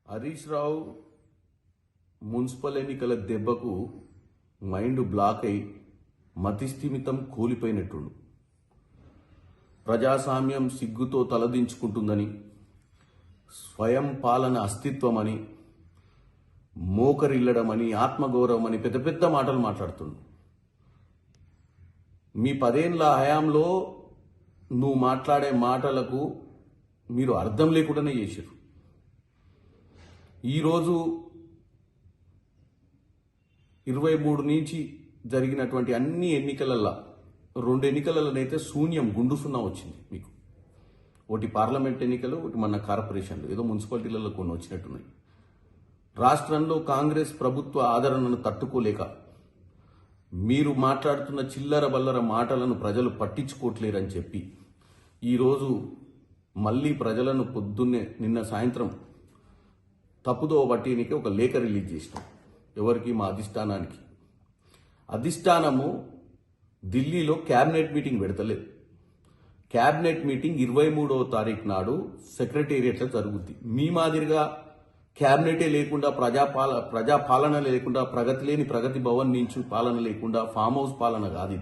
Harish Rao municipal ఎన్నికల దెబ్బకు mind block అయి మతిస్థిమితం కూలిపోయినట్టుండు. ప్రజాస్వామ్యం సిగ్గుతో తలదించుకుంటుందని, స్వయం పాలన అస్తిత్వమని, మోకరిల్లడమని, ఆత్మగౌరవం అని పెద్ద పెద్ద మాటలు మాట్లాడుతుండు. మీ 10 ఏళ్ల హయాంలో నువ్వు మాట్లాడే మాటలకు మీరు అర్థం లేకుండానే చేశారు. ఈరోజు 23 నుంచి జరిగినటువంటి అన్ని ఎన్నికలలో 2 ఎన్నికలలోనైతే శూన్యం, గుండు సున్నా వచ్చింది మీకు. ఒకటి పార్లమెంట్ ఎన్నికలు, ఒకటి మన కార్పొరేషన్లు, ఏదో మున్సిపాలిటీలలో కొన్ని వచ్చినట్టున్నాయి. రాష్ట్రంలో కాంగ్రెస్ ప్రభుత్వ ఆదరణను తట్టుకోలేక మీరు మాట్లాడుతున్న చిల్లర బల్లర మాటలను ప్రజలు పట్టించుకోవట్లేరని చెప్పి ఈరోజు మళ్ళీ ప్రజలను పొద్దున్నే నిన్న సాయంత్రం తప్పుదో పట్టినికి ఒక లేఖ రిలీజ్ చేసినాం. ఎవరికి? మా అధిష్టానానికి. అధిష్టానము ఢిల్లీలో క్యాబినెట్ మీటింగ్ పెడతలేదు. క్యాబినెట్ మీటింగ్ 23వ తారీఖు నాడు సెక్రటేరియట్లో జరుగుద్ది. మీ మాదిరిగా క్యాబినెటే లేకుండా, ప్రజాపాలన లేకుండా, ప్రగతి లేని ప్రగతి భవన్ నుంచి పాలన లేకుండా, ఫామ్ హౌస్ పాలన కాదు ఇది.